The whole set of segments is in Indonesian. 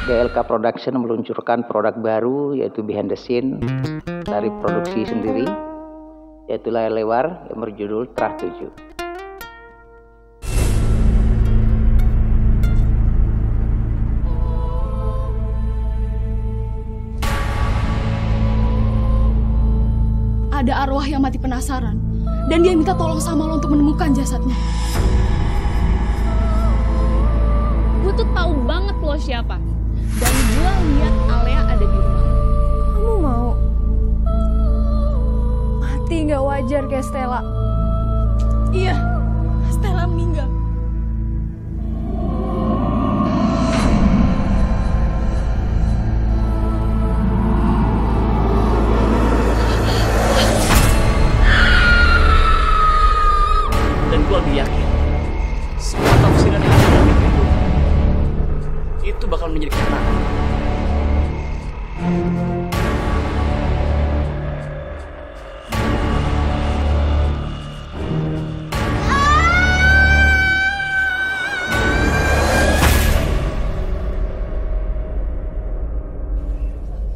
GLK Production meluncurkan produk baru yaitu behind the scene dari produksi sendiri, yaitu layar lebar yang berjudul Trah 7. Ada arwah yang mati penasaran, dan dia minta tolong sama lo untuk menemukan jasadnya. Gue tuh tahu banget lo siapa, dan gue lihat Alea ada di rumah. Kamu mau mati nggak wajar kayak Stella? Iya, Stella meninggal. Dan gue lebih yakin semua tafsiran yang ada dalam itu bakal menjadi kenyataan.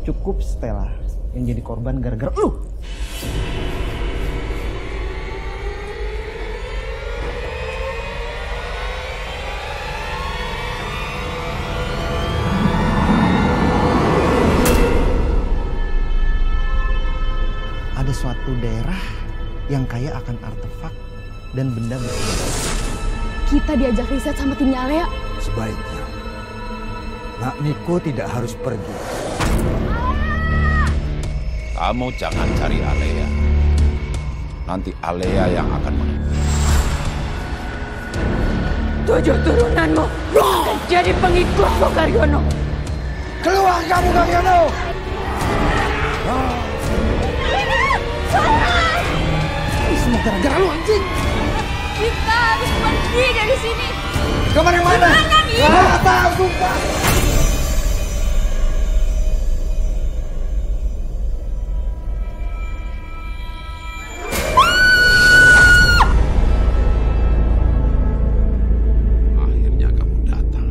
Cukup Stella yang jadi korban gara-gara lu. Ada suatu daerah yang kaya akan artefak dan benda bersejarah. Kita diajak riset sama timnya Alea. Sebaiknya Nak Niko tidak harus pergi. Kamu jangan cari Alea. Nanti Alea yang akan menunggu. 7 turunanmu jadi pengikutmu, Karyono. Keluar kamu, Karyono! Ini semua gara-gara lu, anjing. Kita harus pergi dari sini. Kemana-mana? Gak tahu, sumpah! Akhirnya kamu datang.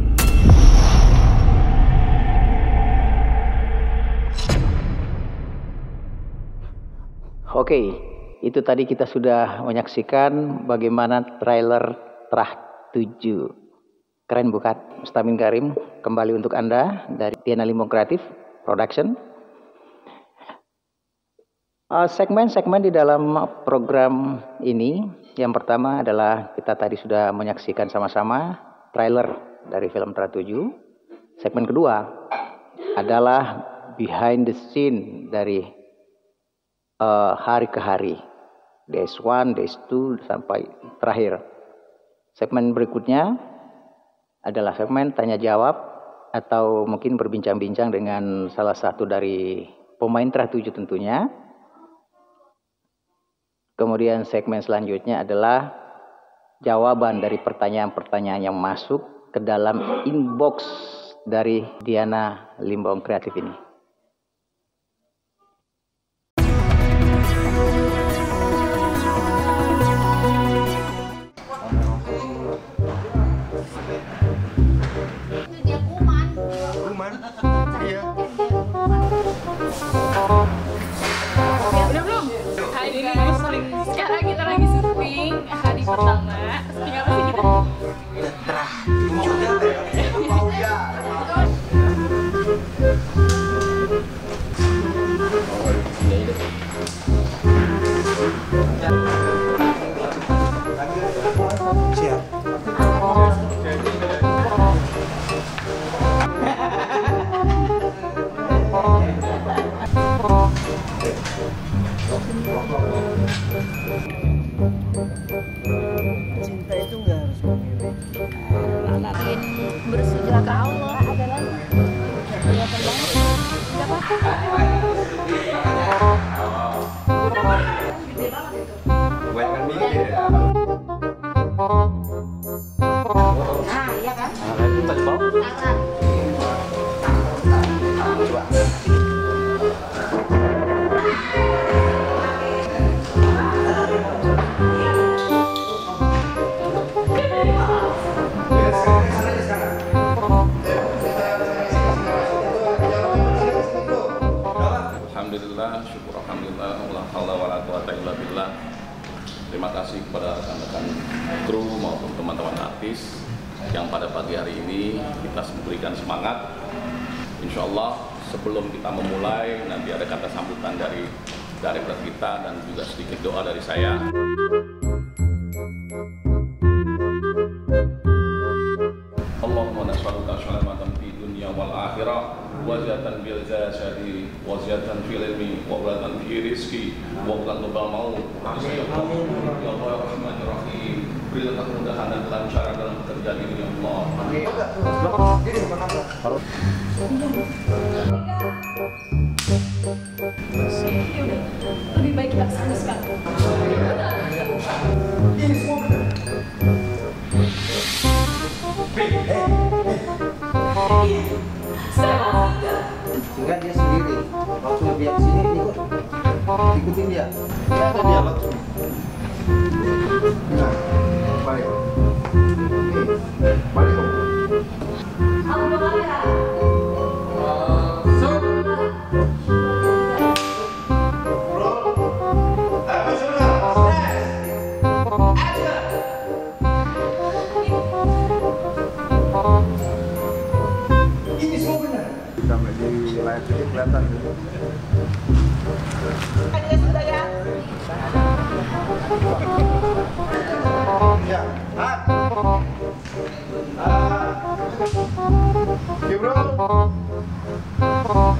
Oke, itu tadi kita sudah menyaksikan bagaimana trailer Trah 7. Keren bukan? Mustamin Karim kembali untuk Anda dari Diana Limbong Kreatif Production. Segmen-segmen di dalam program ini, yang pertama adalah kita tadi sudah menyaksikan sama-sama trailer dari film Trah 7. Segmen kedua adalah behind the scene dari hari ke hari, days 1, days 2 sampai terakhir. Segmen berikutnya adalah segmen tanya jawab atau mungkin berbincang-bincang dengan salah satu dari pemain Trah 7 tentunya. Kemudian segmen selanjutnya adalah jawaban dari pertanyaan-pertanyaan yang masuk ke dalam inbox dari Diana Limbong Kreatif ini. Udah belum? Hai guys, sekarang kita lagi syuting hari pertama. Syuting apa sih kita? Trah 7. Siap. Cinta itu nggak harus memilih. Bersujud ke Allah adalah kelihatan banget. Gak apa-apa. Kebanyakan mikir ya. Nah, iya kan? Terima kasih kepada rekan-rekan kru maupun teman-teman artis yang pada pagi hari ini kita memberikan semangat. Insya Allah sebelum kita memulai nanti ada kata sambutan dari director kita dan juga sedikit doa dari saya. Allahumma nas'aluka salamatan fi dunya wal akhirah wa ziyatan bil jasadi wa ziyatan fil ilmi wa ulatan fi rizqi wa ulatan bil maut. Ya Allah ya Rahmanir Rahim, berilah kemudahan dan kelancaran dalam pekerjaan ini ya Allah. Lebih baik kita kesana sekarang. Ini semua benar. Sehingga dia sendiri waktu dia kesini ikutin dia. Dia ada dialog sini. Nah, balik. Balik dong. Ini semua benar. Sampai di layar TV kelihatan. Ada sudah ya. Ya, bro.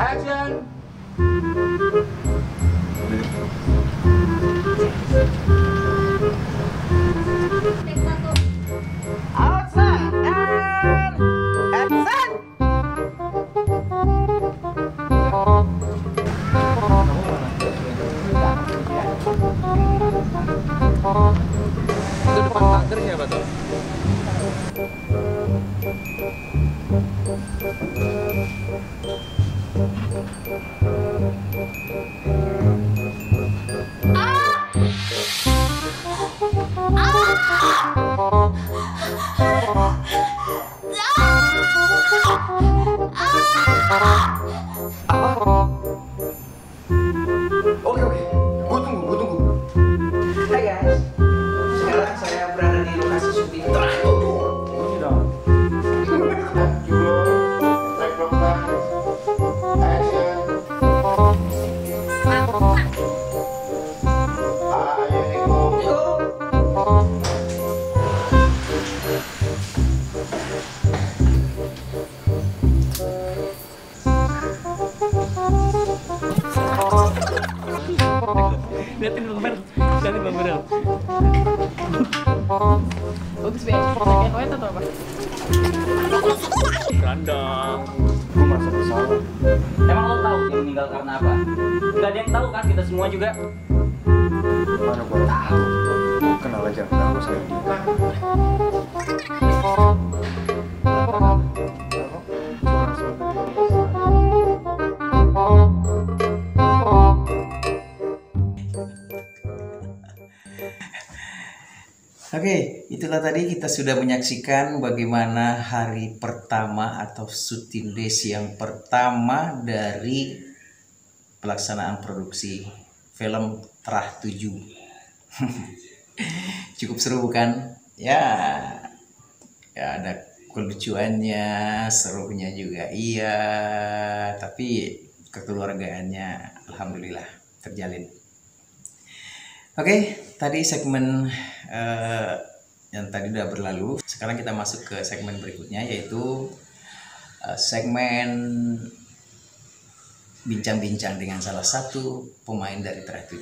Action. Outside and action. Itu depan pagar siapa tuh? Oke, gua tunggu. Hai guys, sekarang saya berada di lokasi syuting terakhir. Ini dong. Take from back. Action. Ayo ikut. Liatin Bang Mer, liatin Bang Mer. Bagus be, pakai koet atau apa? Randang. Gua merasa bersalah. Emang lo tahu dia meninggal karena apa? Gak ada yang tahu kan, kita semua juga. Mana gua tahu. Gua kenal aja enggak gua sama dia. Oke, itulah tadi kita sudah menyaksikan bagaimana hari pertama atau syuting days yang pertama dari pelaksanaan produksi film Terah 7. Cukup seru bukan? Ya ada kelucuannya, serunya juga iya, tapi kekeluargaannya alhamdulillah terjalin. Oke, tadi segmen yang tadi udah berlalu. Sekarang kita masuk ke segmen berikutnya, yaitu segmen bincang-bincang dengan salah satu pemain dari Terah 7.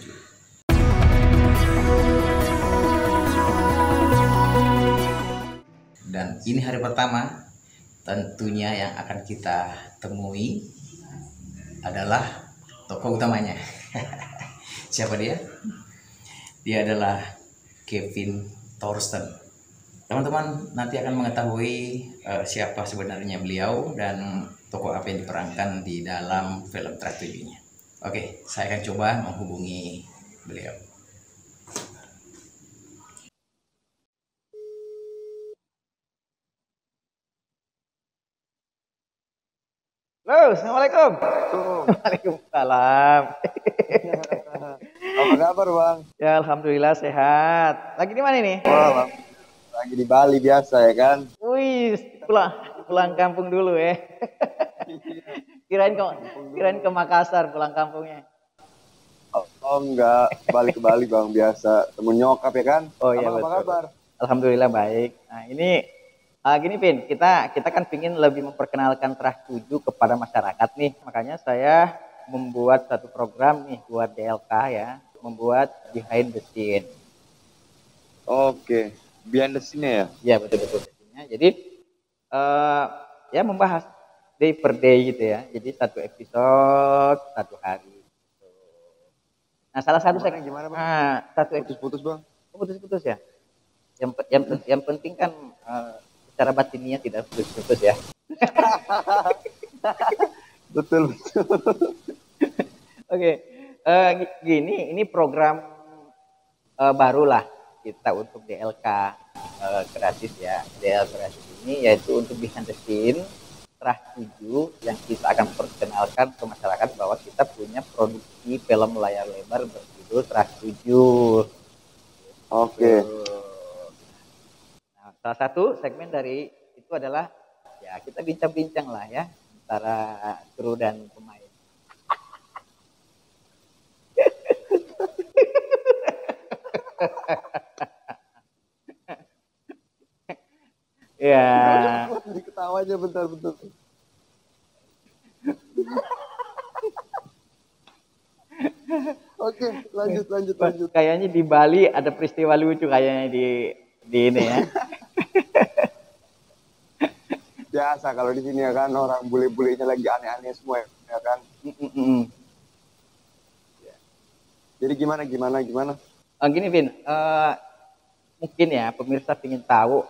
Dan ini hari pertama, tentunya yang akan kita temui adalah tokoh utamanya. Siapa dia? Dia adalah Kevin Thorsten. Teman-teman nanti akan mengetahui siapa sebenarnya beliau dan tokoh apa yang diperankan di dalam film Terah 7-nya. Oke, saya akan coba menghubungi beliau. Halo, assalamualaikum. Waalaikumsalam. Apa kabar bang? Ya alhamdulillah sehat. Lagi di mana nih? Wah, lagi di Bali biasa ya kan? Wih, pulang kampung dulu ya. Kirain ke Makassar pulang kampungnya. Oh enggak, balik ke Bali bang biasa. Temu nyokap ya kan? Oh iya Abang, betul. apa kabar? Alhamdulillah baik. Nah ini gini Vin, kita kan pingin lebih memperkenalkan Trah 7 kepada masyarakat nih. Makanya saya membuat satu program nih buat DLK ya, membuat behind the scene. Oke, behind the scene ya? Ya betul-betul. Jadi ya membahas day per day gitu ya. Jadi satu episode satu hari. Nah salah satu gimana bang? Satu Putus-putus bang? Putus-putus ya. Yang penting kan secara batinnya tidak putus-putus ya. Betul. Oke, ini program baru lah kita untuk DLK kreatif ya. DLK kreatif ini yaitu untuk behind the scene Trah 7 yang kita akan perkenalkan ke masyarakat bahwa kita punya produksi film layar lebar berjudul Trah 7. Oke. Nah, salah satu segmen dari itu adalah ya kita bincang-bincang lah ya antara kru dan pemain. Ya. Jadi ketawanya bentar-bentar. Oke, lanjut. Kayaknya di Bali ada peristiwa lucu kayaknya di ini ya. Biasa kalau di sini ya kan orang bule-bulenya lagi aneh-aneh semua ya kan. Jadi gimana? Gini Vin, mungkin ya pemirsa ingin tahu,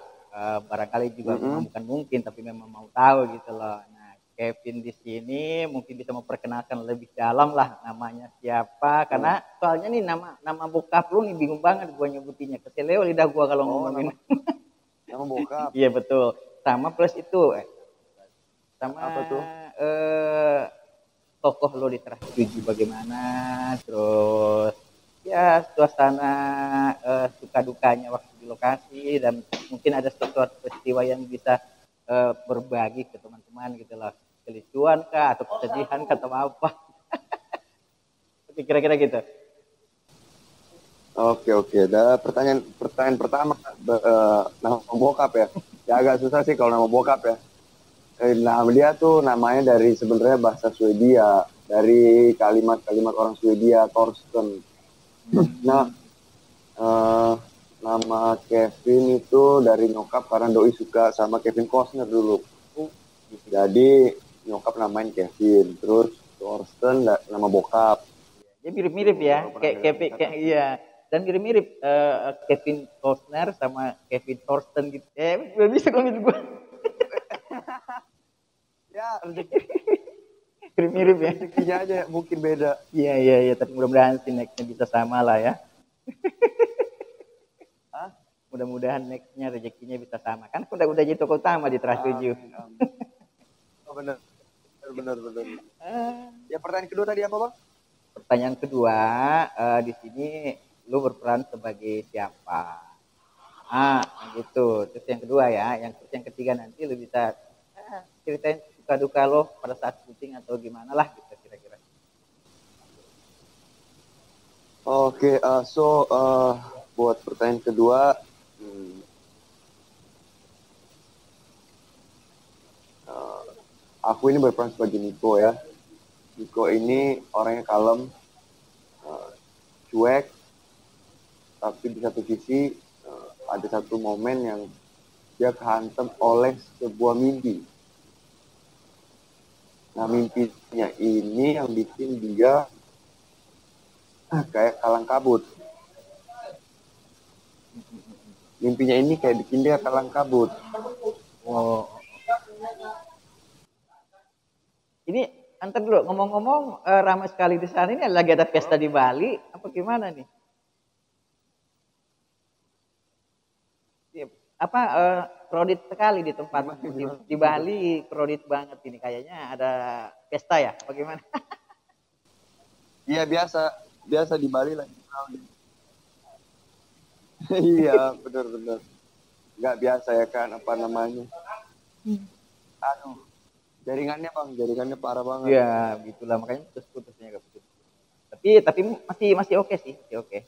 barangkali juga bukan mungkin tapi memang mau tahu gitu loh. Nah, Kevin di sini mungkin bisa memperkenalkan lebih dalam lah namanya siapa, karena soalnya nih nama bokap lu nih bingung banget gua nyebutinnya, keseleo lidah gua kalau ngomongin. Nama bokap. Iya betul. Sama plus itu sama apa tuh? Tokoh lo di Trah 7 bagaimana, terus ya suasana suka dukanya waktu di lokasi, dan mungkin ada sesuatu peristiwa yang bisa berbagi ke teman-teman gitu loh, kelucuan kah atau kesedihan kah atau apa. Kira-kira gitu. Oke. Dah pertanyaan pertama nama bokap ya. Ya agak susah sih kalau nama bokap ya. Nah dia tuh namanya dari sebenarnya bahasa Swedia, dari kalimat-kalimat orang Swedia, Torsten. Nah nama Kevin itu dari nyokap karena doi suka sama Kevin Costner dulu. Jadi nyokap namain Kevin, terus Torsten nama bokap. Ya mirip-mirip ya, kayak iya. Dan mirip-mirip Kevin Costner sama Kevin Thorsten gitu. Belum bisa ngomongin gue. Ya, mirip-mirip ya. rezekinya aja mungkin beda. Iya, tapi mudah-mudahan sih nextnya bisa sama lah ya. Mudah-mudahan nextnya rezekinya bisa sama. Kan udah jadi tokoh utama di Trah 7. Oh, benar. Ya pertanyaan kedua tadi apa bang? Pertanyaan kedua, di sini lu berperan sebagai siapa? Gitu. Terus yang kedua ya, yang ketiga nanti lu bisa ceritain suka duka lo pada saat syuting atau gimana lah gitu kira-kira. Oke, buat pertanyaan kedua, aku ini berperan sebagai Nico ya. Nico ini orangnya kalem, cuek, tapi di satu sisi ada satu momen yang dia kehantam oleh sebuah mimpi. Nah mimpinya ini yang bikin dia kayak kalang kabut. Mimpinya ini kayak bikin dia kalang kabut. Oh. Ini antar dulu, ngomong-ngomong ramai sekali di sana, ini lagi ada pesta di Bali apa gimana nih? Apa kredit sekali di tempat di Bali, kredit banget ini kayaknya ada pesta ya, bagaimana? Iya biasa di Bali lagi Iya, benar-benar. Nggak biasa ya kan, apa namanya. Aduh, jaringannya bang, jaringannya parah banget. Ya, gitulah makanya putus-putusnya gak putus. Tapi masih oke sih, masih oke.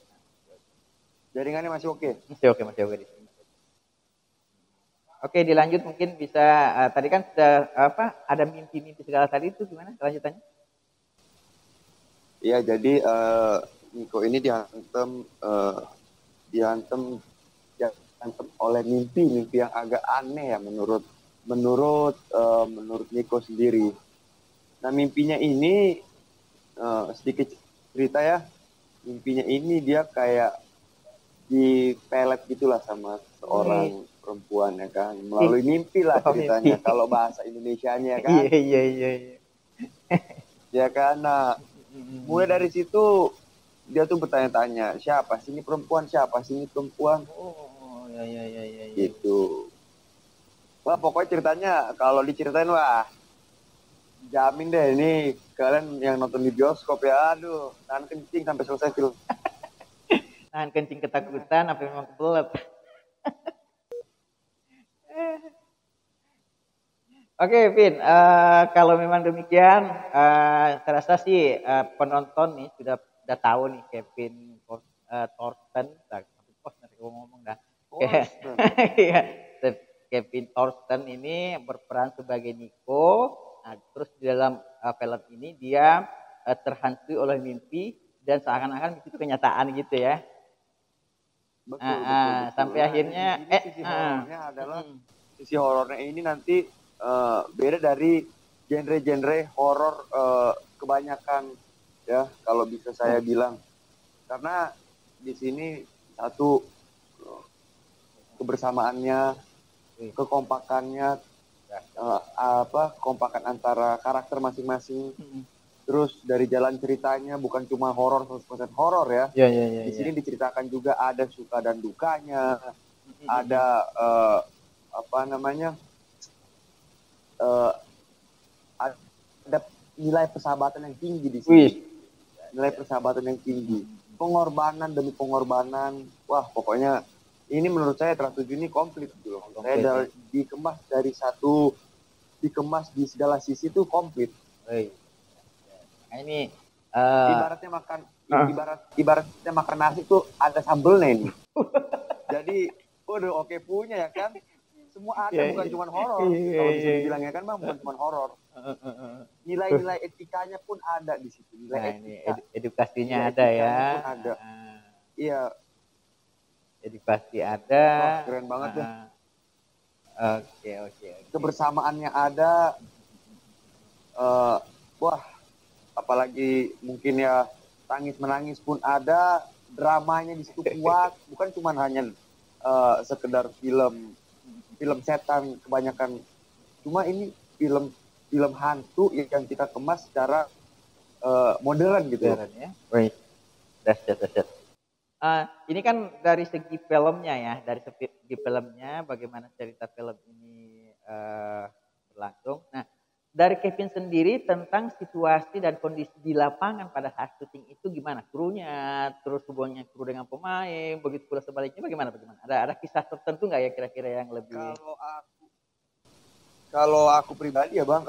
Jaringannya masih oke. Masih oke di sini. Oke, dilanjut mungkin bisa tadi kan sudah ada mimpi-mimpi segala tadi itu gimana kelanjutannya? Iya, jadi Niko ini dihantam oleh mimpi yang agak aneh ya menurut Niko sendiri. Nah, mimpinya ini sedikit cerita ya. Mimpinya ini dia kayak dipelet gitulah sama seorang perempuan ya kan, melalui mimpi lah ceritanya. Kalau bahasa Indonesianya kan. Iya. Ya kan. Nah, mulai dari situ dia tuh bertanya-tanya, siapa sih ini perempuan? Oh, ya. Gitu. Wah, pokoknya ceritanya kalau diceritain wah, jamin deh ini kalian yang nonton di bioskop ya, aduh, tahan kencing sampai selesai film. Tahan kencing ketakutan apa memang kebelet. Oke, Vin, kalau memang demikian, saya rasa sih penonton nih sudah tahu nih Kevin Thorsten, ngomong dah. Kevin Thorsten ini berperan sebagai Niko. Nah, terus di dalam film ini dia terhantui oleh mimpi dan seakan-akan itu kenyataan gitu ya. Betul. Sampai akhirnya sisi horornya adalah sisi horornya ini nanti beda dari genre-genre horor kebanyakan ya, kalau bisa saya bilang, karena di sini satu kebersamaannya, kekompakannya, kekompakan antara karakter masing-masing. Terus dari jalan ceritanya bukan cuma horor 100% horor ya. Di sini diceritakan juga ada suka dan dukanya, ada ada nilai persahabatan yang tinggi di sini. Nilai persahabatan yang tinggi. Pengorbanan demi pengorbanan. Wah, pokoknya ini menurut saya Trans 7 ini komplit gitu loh. Saya dikemas dikemas di segala sisi tuh komplit. Nah, ini ibaratnya makan nasi tuh ada sambelnya ini. Jadi, waduh, oke punya ya kan. Semua ada, bukan cuma horor. Kalau bisa dibilangnya kan bang, bukan cuma horor. Nilai-nilai etikanya pun ada di situ. Edukasinya ada ya. Pun ada. Iya. Edukasi ada. Wah, keren banget ya. Oke. Kebersamaannya ada. Wah, apalagi mungkin ya tangis-menangis pun ada. Dramanya di situ kuat. Bukan cuma hanya sekedar film setan kebanyakan. Cuma ini film hantu yang kita kemas secara modern gitu. Modern ya. Wait. Dahsyat. Ini kan dari segi filmnya ya, dari segi filmnya bagaimana cerita film ini berlangsung. Nah, dari Kevin sendiri tentang situasi dan kondisi di lapangan pada saat syuting itu gimana? Krunya, terus hubungannya kru dengan pemain, begitu pula sebaliknya bagaimana? Ada kisah tertentu nggak ya kira-kira yang lebih? Kalau aku pribadi ya bang,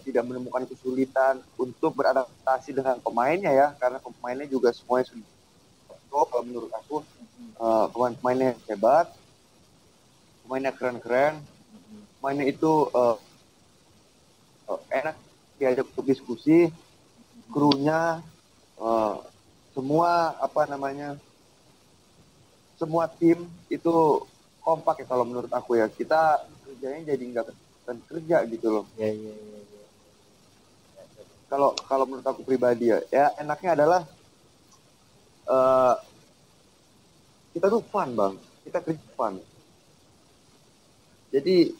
tidak menemukan kesulitan untuk beradaptasi dengan pemainnya ya, karena pemainnya juga semuanya sudah kalau menurut aku pemainnya hebat, pemainnya keren-keren, pemainnya itu enak diajak untuk diskusi, krunya semua tim itu kompak ya kalau menurut aku ya. Kita kerjanya jadi nggak kerja gitu loh. Iya. Kalau menurut aku pribadi ya enaknya adalah kita tuh fun bang, kita kerja fun. Jadi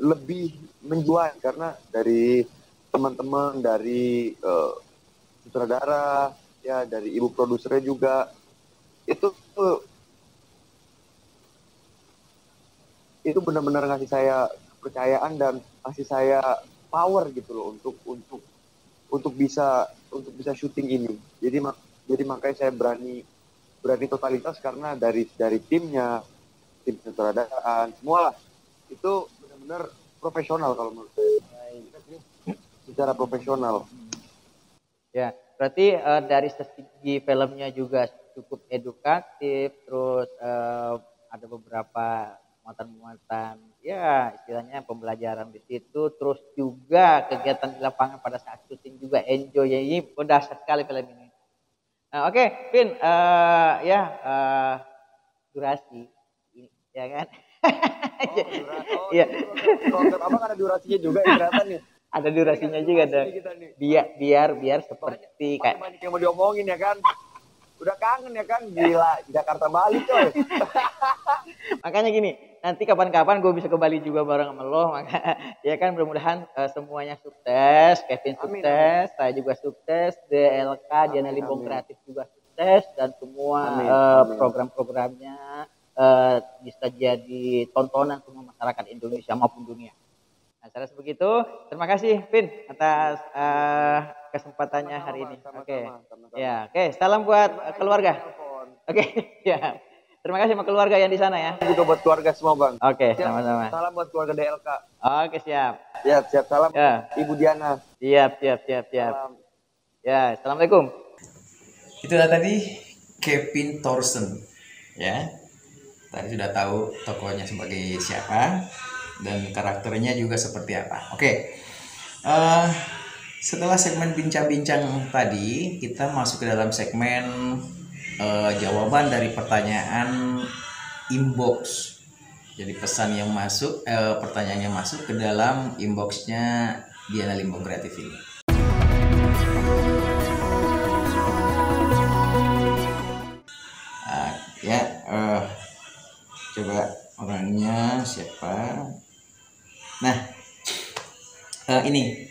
lebih menjual karena dari teman-teman, dari sutradara, ya dari ibu produsernya juga itu benar-benar ngasih saya kepercayaan dan ngasih saya power gitu loh untuk untuk bisa syuting ini. Jadi makanya saya berani totalitas karena dari timnya, tim sutradaraan, semua lah itu benar-benar profesional kalau menurut saya. Secara profesional. Ya, berarti dari segi filmnya juga cukup edukatif, terus ada beberapa muatan-muatan, ya istilahnya pembelajaran di situ, terus juga kegiatan di lapangan pada saat syuting juga enjoy. Ya, ini dahsyat sekali film ini. Nah, oke, Vin, durasi, ya kan? Iya. Abang ada durasinya juga ya ternyata nih. Ada durasinya juga, ada. Biar seperti kayak banyak yang mau diomongin ya kan. Udah kangen ya kan, gila Jakarta Bali coy. Makanya gini, nanti kapan-kapan gue bisa ke Bali juga bareng sama lo, maka ya kan mudah-mudahan semuanya sukses, Kevin sukses, amin. Saya juga sukses, DLK Diana Limbong Kreatif juga sukses, dan semua program-programnya bisa jadi tontonan semua masyarakat Indonesia maupun dunia. Nah, secara begitu, terima kasih Vin atas kesempatannya hari ini. Oke. Ya, oke, salam buat keluarga. Oke, ya. Terima kasih sama keluarga yang di sana ya. Juga buat keluarga semua, Bang. Oke, sama-sama. Salam buat keluarga DLK. Oke, siap. Siap. Salam ya. Ibu Diana. Siap. Salam. Ya, assalamualaikum. Itulah tadi Kevin Thorsen, ya. Tadi sudah tahu tokohnya sebagai siapa dan karakternya juga seperti apa. Oke. Setelah segmen bincang-bincang tadi, kita masuk ke dalam segmen jawaban dari pertanyaan inbox. Jadi pesan yang masuk, pertanyaan yang masuk ke dalam inboxnya Diana Limbong Kreatif ini. Coba orangnya siapa? Nah, ini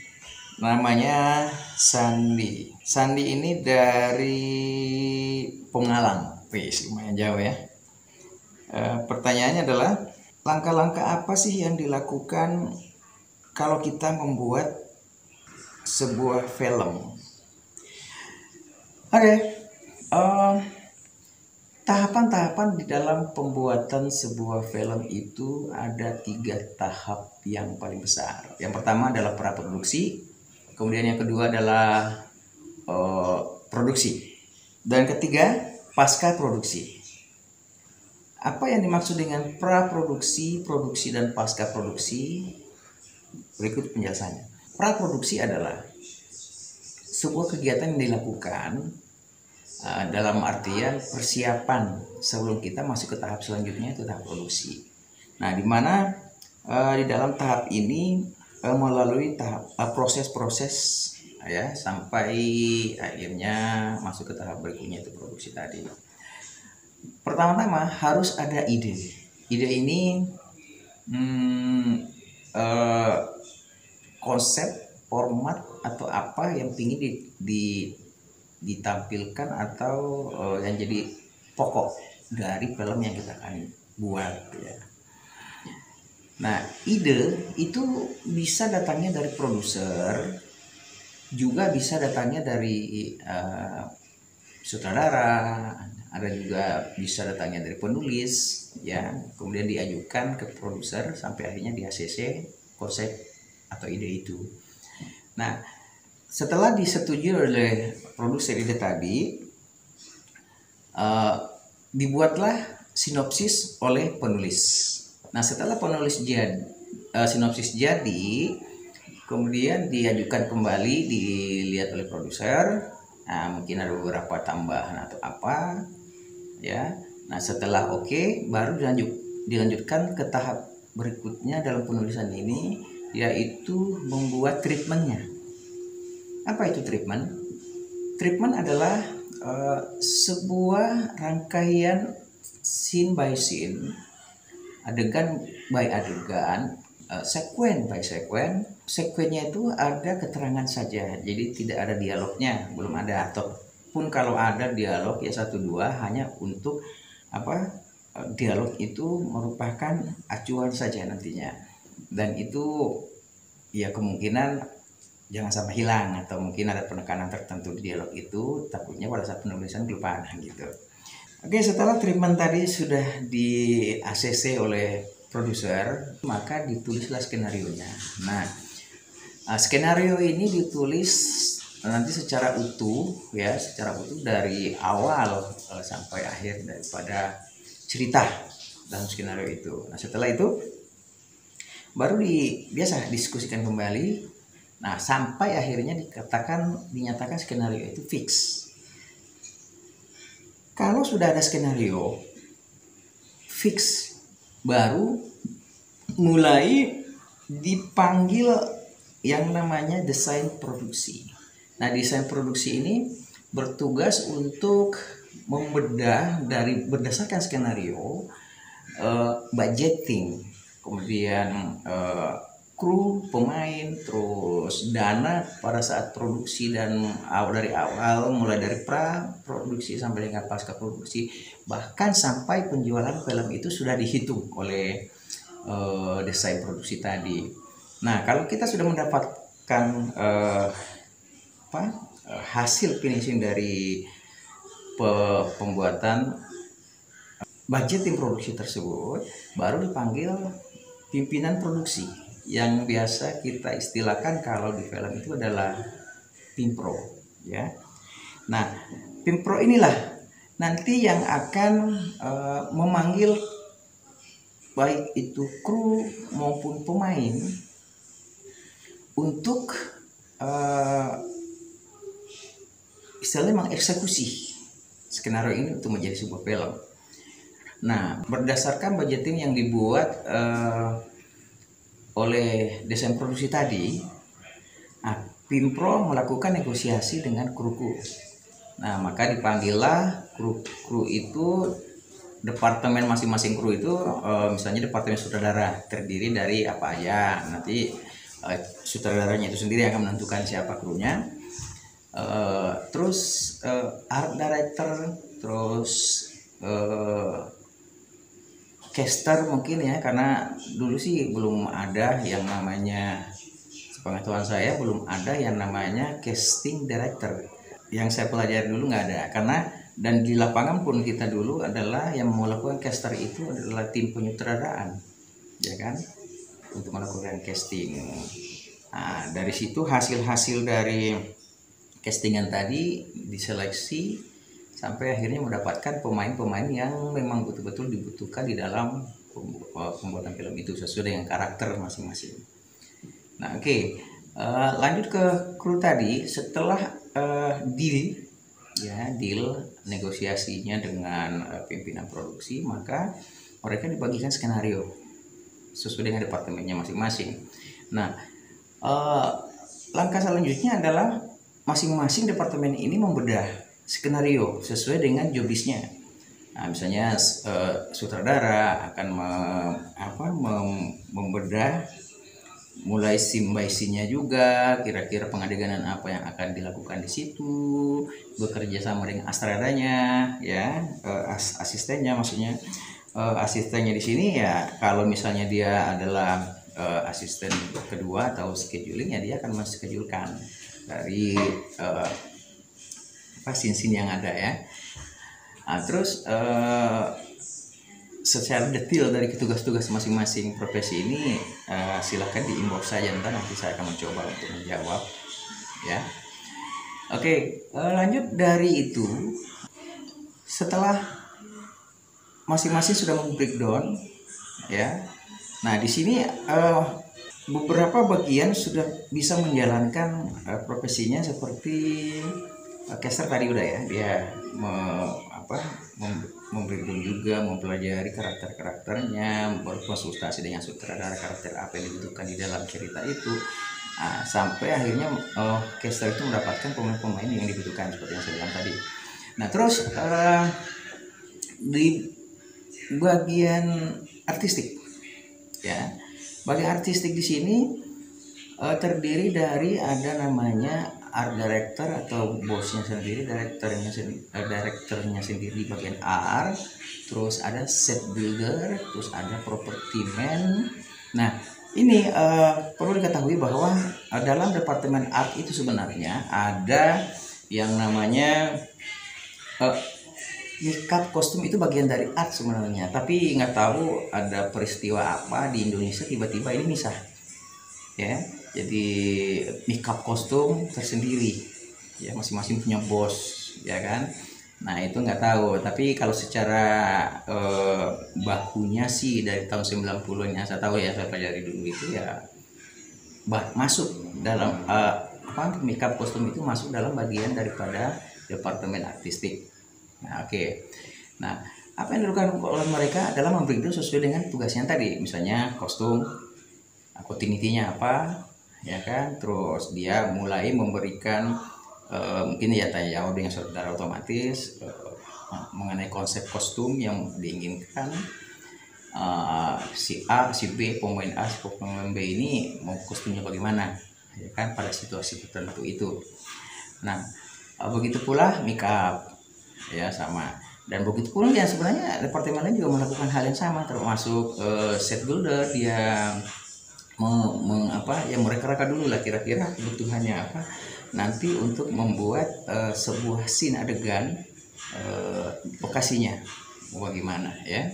namanya Sandi. Sandi ini dari Pengalang. Wis, lumayan jauh ya. Pertanyaannya adalah, langkah-langkah apa sih yang dilakukan kalau kita membuat sebuah film? Oke. Tahapan-tahapan di dalam pembuatan sebuah film itu ada 3 tahap yang paling besar. Yang pertama adalah praproduksi, kemudian yang kedua adalah produksi, dan ketiga pasca produksi. Apa yang dimaksud dengan praproduksi, produksi, dan pasca produksi? Berikut penjelasannya. Praproduksi adalah sebuah kegiatan yang dilakukan dalam artian persiapan sebelum kita masuk ke tahap selanjutnya, itu tahap produksi. Nah, di mana di dalam tahap ini melalui tahap proses-proses ya sampai akhirnya masuk ke tahap berikutnya, itu produksi tadi. Pertama-tama harus ada ide. Ide ini konsep, format atau apa yang ingin ditampilkan atau yang jadi pokok dari film yang kita akan buat ya. Nah, ide itu bisa datangnya dari produser, juga bisa datangnya dari sutradara, ada juga bisa datangnya dari penulis ya, kemudian diajukan ke produser sampai akhirnya di ACC konsep atau ide itu. Nah, setelah disetujui oleh produser ide tadi, dibuatlah sinopsis oleh penulis. Nah, setelah sinopsis jadi, kemudian diajukan kembali, dilihat oleh produser. Nah, mungkin ada beberapa tambahan atau apa, ya. Nah, setelah oke, baru dilanjutkan ke tahap berikutnya dalam penulisan ini, yaitu membuat treatmentnya. Apa itu treatment? Treatment adalah sebuah rangkaian scene by scene, adegan by adegan, sekuen by sekuen. Sekuennya itu ada keterangan saja, jadi tidak ada dialognya, belum ada. Ataupun kalau ada dialog ya 1-2 hanya untuk dialog itu merupakan acuan saja nantinya, dan itu ya kemungkinan jangan sampai hilang, atau mungkin ada penekanan tertentu di dialog itu, takutnya pada saat penulisan kelupaan gitu. Oke, setelah treatment tadi sudah di ACC oleh produser, maka ditulislah skenarionya. Nah, skenario ini ditulis nanti secara utuh ya, secara utuh dari awal sampai akhir daripada cerita dalam skenario itu. Nah, setelah itu baru biasa diskusikan kembali. Nah, sampai akhirnya dinyatakan skenario itu fix. Kalau sudah ada skenario fix, baru mulai dipanggil yang namanya desain produksi. Nah, desain produksi ini bertugas untuk membedah berdasarkan skenario, budgeting, kemudian kru, pemain, terus dana pada saat produksi, dan dari awal mulai dari pra produksi sampai dengan pasca produksi, bahkan sampai penjualan film itu sudah dihitung oleh desain produksi tadi. Nah, kalau kita sudah mendapatkan hasil finishing dari pembuatan budgeting produksi tersebut, baru dipanggil pimpinan produksi, yang biasa kita istilahkan kalau di film itu adalah pimpro ya. Nah, pimpro inilah nanti yang akan memanggil baik itu kru maupun pemain untuk istilahnya mengeksekusi skenario ini untuk menjadi sebuah film. Nah, berdasarkan budgeting yang dibuat oleh desain produksi tadi, Pimpro melakukan negosiasi dengan kru-kru. Nah, maka dipanggillah kru itu, departemen masing-masing kru itu, misalnya departemen sutradara terdiri dari apa aja. Nanti sutradaranya itu sendiri akan menentukan siapa krunya. Terus art director, terus caster mungkin ya, karena dulu sih belum ada yang namanya, sepengetahuan saya belum ada yang namanya casting director. Yang saya pelajari dulu nggak ada, karena dan di lapangan pun kita dulu adalah yang melakukan caster itu adalah tim penyutradaraan, ya kan, untuk melakukan casting. Nah, dari situ hasil-hasil dari castingan tadi diseleksi sampai akhirnya mendapatkan pemain-pemain yang memang betul-betul dibutuhkan di dalam pembuatan film itu sesuai dengan karakter masing-masing. Nah, oke. Lanjut ke kru tadi. Setelah deal negosiasinya dengan pimpinan produksi, maka mereka dibagikan skenario sesuai dengan departemennya masing-masing. Nah, langkah selanjutnya adalah masing-masing departemen ini membedah skenario sesuai dengan jobdesknya. Nah, misalnya sutradara akan membedah mulai scene by scene-nya juga, kira-kira pengadeganan apa yang akan dilakukan di situ, bekerja sama dengan astradanya ya, asistennya maksudnya. Asistennya di sini ya, kalau misalnya dia adalah asisten kedua atau scheduling, ya dia akan menschedulkan dari scene-scene yang ada ya. Nah, terus secara detail dari tugas-tugas masing-masing profesi ini silahkan di inbox saja, nanti saya akan mencoba untuk menjawab ya. Oke, lanjut dari itu, setelah masing-masing sudah membreakdown ya. Nah, di sini beberapa bagian sudah bisa menjalankan profesinya seperti caster tadi udah ya, dia membreakdown juga, mempelajari karakter-karakternya, berkonsultasi dengan sutradara karakter apa yang dibutuhkan di dalam cerita itu. Nah, sampai akhirnya caster itu mendapatkan pemain-pemain yang dibutuhkan seperti yang saya bilang tadi. Nah, terus di bagian artistik ya, bagian artistik di sini terdiri dari ada namanya art director atau bosnya sendiri, direkturnya sendiri di bagian art, terus ada set builder, terus ada property man. Nah, Ini perlu diketahui bahwa dalam departemen art itu sebenarnya ada yang namanya makeup kostum itu bagian dari art sebenarnya, tapi nggak tahu ada peristiwa apa di Indonesia tiba-tiba ini misah, ya. Jadi makeup kostum tersendiri, ya masing-masing punya bos, ya kan. Nah itu nggak tahu, tapi kalau secara bakunya sih dari tahun 90-nya saya tahu ya, saya pelajari dulu itu ya masuk dalam makeup kostum itu masuk dalam bagian daripada departemen artistik. Nah oke. Nah apa yang dilakukan oleh mereka adalah memberi itu sesuai dengan tugasnya tadi, misalnya kostum, continuity-nya apa, ya kan, terus dia mulai memberikan mungkin ya tanya jawab dengan saudara otomatis mengenai konsep kostum yang diinginkan, si A, si B, pemain A, si pemain B ini mau kostumnya bagaimana, ya kan, pada situasi tertentu itu. Nah begitu pula make up, ya sama, dan begitu pula yang sebenarnya departemen lain juga melakukan hal yang sama, termasuk set builder, dia mereka dulu lah kira-kira kebutuhannya apa nanti untuk membuat sebuah scene adegan, lokasinya bagaimana, ya,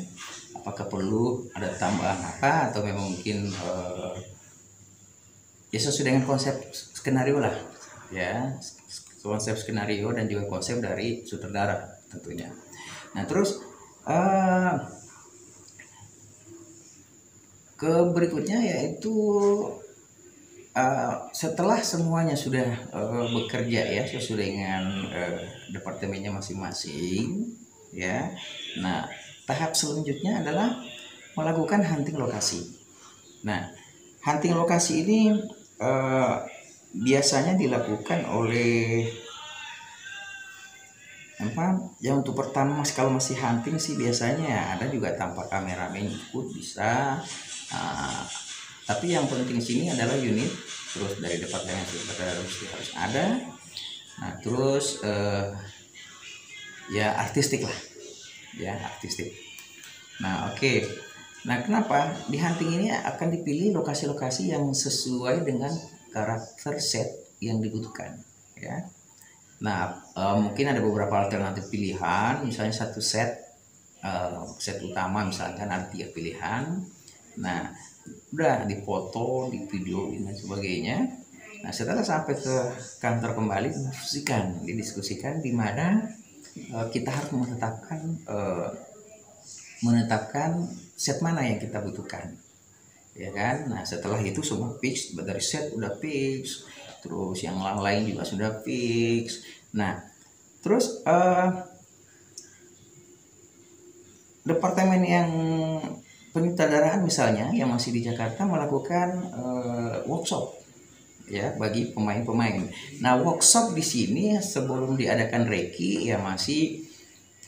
apakah perlu ada tambahan apa atau memang mungkin ya sesuai dengan konsep skenario lah, ya, konsep skenario dan juga konsep dari sutradara tentunya. Nah terus ke berikutnya yaitu setelah semuanya sudah bekerja ya sesuai dengan departemennya masing-masing, ya. Nah tahap selanjutnya adalah melakukan hunting lokasi. Nah hunting lokasi ini biasanya dilakukan oleh ya untuk pertama kalau masih hunting sih biasanya ada juga tanpa kameramen ikut bisa. Tapi yang penting sini adalah unit, terus dari departemen harus ada. Nah terus ya artistik lah, ya artistik. Nah oke. Nah kenapa di hunting ini akan dipilih lokasi-lokasi yang sesuai dengan karakter set yang dibutuhkan, ya. Nah mungkin ada beberapa alternatif pilihan, misalnya satu set utama misalkan ada 3 pilihan. Nah udah difoto, di video dan sebagainya. Nah setelah sampai ke kantor kembali didiskusikan di mana kita harus menetapkan set mana yang kita butuhkan, ya kan. Nah setelah itu semua fix, dari set udah fix, terus yang lain juga sudah fix. Nah terus departemen yang penyutradaraan misalnya yang masih di Jakarta melakukan workshop, ya, bagi pemain-pemain. Nah workshop di sini sebelum diadakan reki ya masih,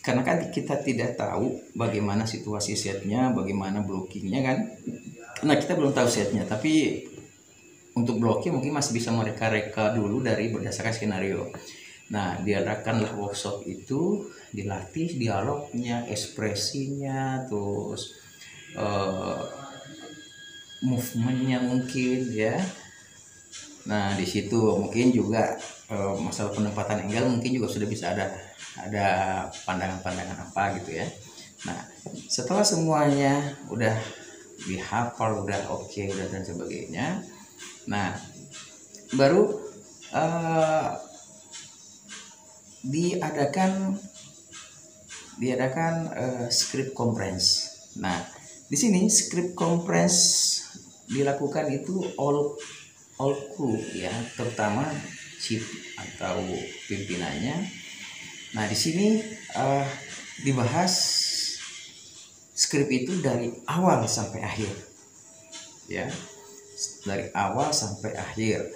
karena kan kita tidak tahu bagaimana situasi setnya, bagaimana blockingnya kan. Nah kita belum tahu setnya, tapi untuk blocking mungkin masih bisa mereka reka dulu dari berdasarkan skenario. Nah diadakanlah workshop itu, dilatih dialognya, ekspresinya, terus movementnya mungkin, ya. Nah di situ mungkin juga masalah penempatan angle mungkin juga sudah bisa ada pandangan-pandangan apa gitu, ya. Nah setelah semuanya udah dihafal, udah oke, udah dan sebagainya, nah baru diadakan script conference. Nah di sini script conference dilakukan itu all crew, ya, terutama chief atau pimpinannya. Nah di sini dibahas skrip itu dari awal sampai akhir, ya, dari awal sampai akhir.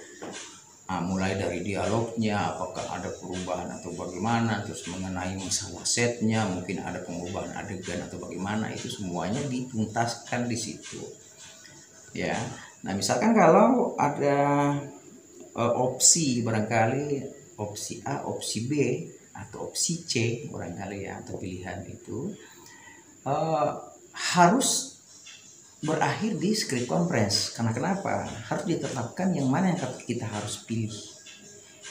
Mulai dari dialognya, apakah ada perubahan atau bagaimana, terus mengenai masalah setnya, mungkin ada pengubahan adegan atau bagaimana, itu semuanya dituntaskan di situ, ya. Nah misalkan kalau ada opsi, barangkali opsi A, opsi B, atau opsi C barangkali, ya, atau pilihan itu harus berakhir di script compress. Karena kenapa? Harus ditetapkan yang mana yang kita harus pilih.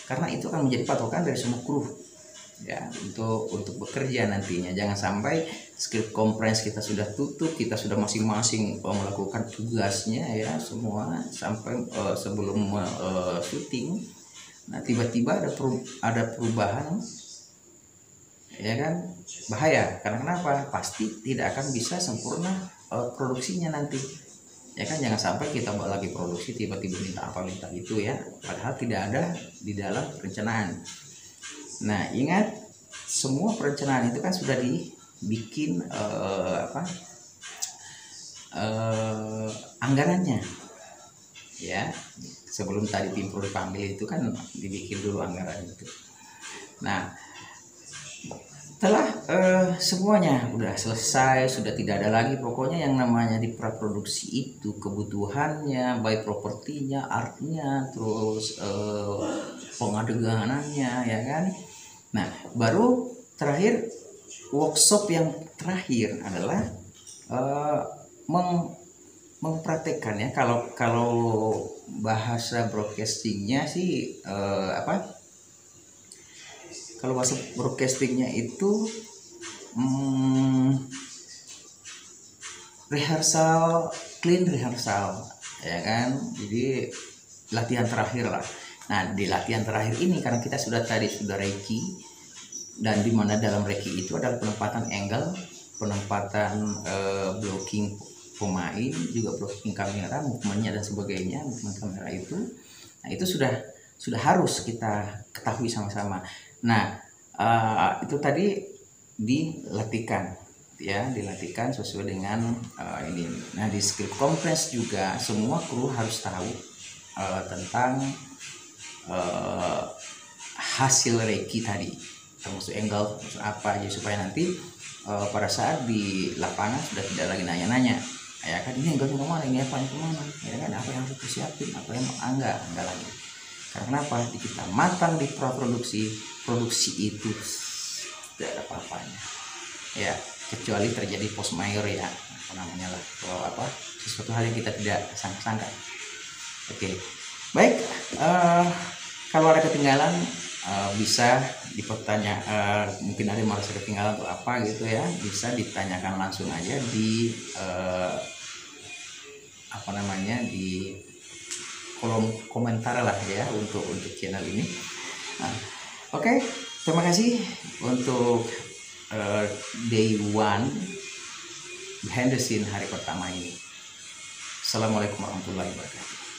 Karena itu akan menjadi patokan dari semua kru ya untuk bekerja nantinya. Jangan sampai script compress kita sudah tutup, kita sudah masing-masing melakukan tugasnya ya semua sampai sebelum syuting. Nah tiba-tiba ada perubahan ya kan, bahaya. Karena kenapa? Pasti tidak akan bisa sempurna produksinya nanti ya kan. Jangan sampai kita lagi produksi tiba-tiba minta apa minta itu ya, padahal tidak ada di dalam perencanaan. Nah ingat, semua perencanaan itu kan sudah dibikin anggarannya ya. Sebelum tadi tim pro dipanggil itu kan dibikin dulu anggaran itu. Nah setelah semuanya udah selesai, sudah tidak ada lagi pokoknya yang namanya di praproduksi itu kebutuhannya, baik propertinya, artnya, terus pengadeganannya ya kan. Nah baru terakhir workshop yang terakhir adalah mempraktekkan ya. Kalau bahasa broadcastingnya sih kalau bahasa broadcastingnya itu rehearsal, clean rehearsal ya kan. Jadi latihan terakhir lah. Nah di latihan terakhir ini karena kita sudah reiki, dan di mana dalam reiki itu adalah penempatan angle, penempatan blocking pemain, juga blocking kamera, movementnya dan sebagainya, movement kamera itu. Nah itu sudah harus kita ketahui sama-sama. Nah itu tadi dilatihkan sesuai dengan ini. Nah di script compress juga semua kru harus tahu tentang hasil reiki tadi, termasuk angle, termasuk apa aja, supaya nanti pada saat di lapangan sudah tidak lagi nanya-nanya ya kan, ini angle kemana, ini apa yang kemana ya kan, apa yang harus disiapin, apa yang enggak lagi. Karena apa? Kita matang di praproduksi, produksi itu tidak ada apa-apanya ya, kecuali terjadi post mayor ya, apa namanya lah, kalau sesuatu hal yang kita tidak sangka-sangka. Oke, baik, kalau ada ketinggalan bisa dipertanyaan, mungkin ada yang merasa ketinggalan atau apa gitu ya, bisa ditanyakan langsung aja di di kolom komentar lah ya untuk channel ini. Nah, oke, terima kasih untuk day one behind the scene hari pertama ini. Assalamualaikum warahmatullahi wabarakatuh.